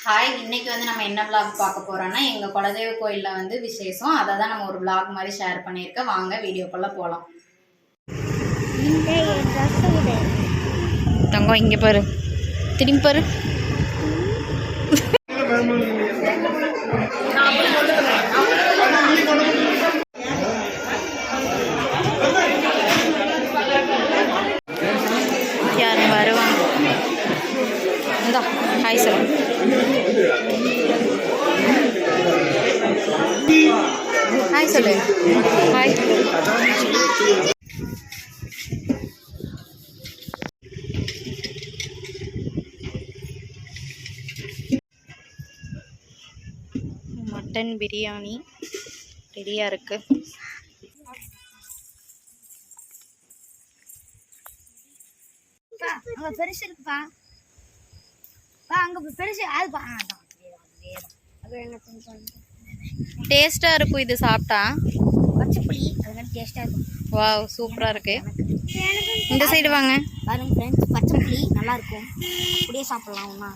Hi, இன்னைக்கு வந்து நம்ம என்ன vlog பார்க்க போறோம்னா எங்க குலதெய்வ கோயில்ல வந்து விசேஷம். அதை தான் நம்ம ஒரு vlog மாதிரி ஷேர் பண்ணியிருக்கோம். வாங்க வீடியோக்குள்ள போகலாம். தங்கம் இங்க பாரு, திரும்பி பாரு. யாரு வருவாங்க? இந்தா ஹாய் சார். ஹாய் சொல்லு. ஹாய். மட்டன் பிரியாணி ரெடியா இருக்கு. அங்க பெருசு இருக்குப்பா. அங்க பெருசு அதுப்பா. டேஸ்டா இருக்கும் இது சாப்பிட்டா. பச்சைப்புளி அதனால டேஸ்டா இருக்கும். வாவ், சூப்பரா இருக்கு. இந்த சைடு வாங்க. பாருங்க ஃப்ரெண்ட்ஸ், பச்சைப்புளி நல்லா இருக்கும். அப்படியே சாப்பிடலாம். ஒண்ணா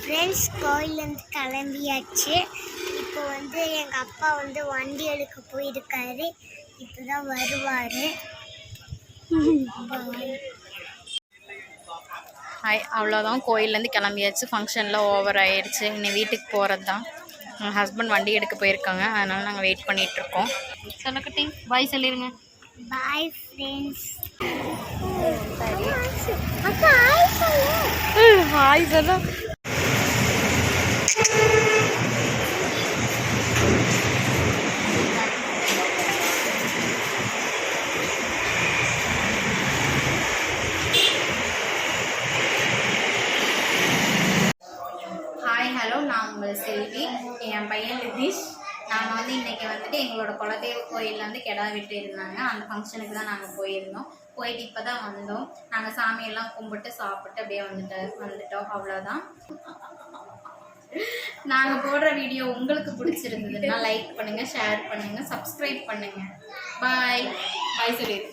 ஃப்ரெண்ட்ஸ், கோயிலேருந்து கிளம்பியாச்சு. இப்போ வந்து எங்கள் அப்பா வந்து வண்டி எடுக்க போயிருக்காரு. இப்போ தான் வருவார். ஹாய், அவ்வளோதான். கோயிலேருந்து கிளம்பியாச்சு. ஃபங்க்ஷனில் ஓவர் ஆயிடுச்சு. இன்னும் வீட்டுக்கு போகிறது தான். எங்கள் ஹஸ்பண்ட் வண்டி எடுக்க போயிருக்காங்க. அதனால் நாங்கள் வெயிட் பண்ணிகிட்ருக்கோம். சொல்லக்கட்டி பாய் சொல்லிடுங்க. Bye friends. ஹாய் சொல்ல. ஹலோ, நான் உங்கள் செல்வி. என் பையன் நிதிஷ். நாங்கள் வந்து இன்றைக்கி வந்துட்டு எங்களோட குலதெய்வ கோயிலில் வந்து கிடா விட்டு இருந்தாங்க. அந்த ஃபங்க்ஷனுக்கு தான் நாங்கள் போயிருந்தோம். போயிட்டு இப்போ தான் வந்தோம். நாங்கள் சாமியெல்லாம் கும்பிட்டு சாப்பிட்டு அப்படியே வந்துட்டோம். அவ்வளோதான். நாங்கள் போடுற வீடியோ உங்களுக்கு பிடிச்சிருந்ததுன்னா லைக் பண்ணுங்கள், ஷேர் பண்ணுங்கள், சப்ஸ்கிரைப் பண்ணுங்கள். பாய். பாய் சொல்லிடு.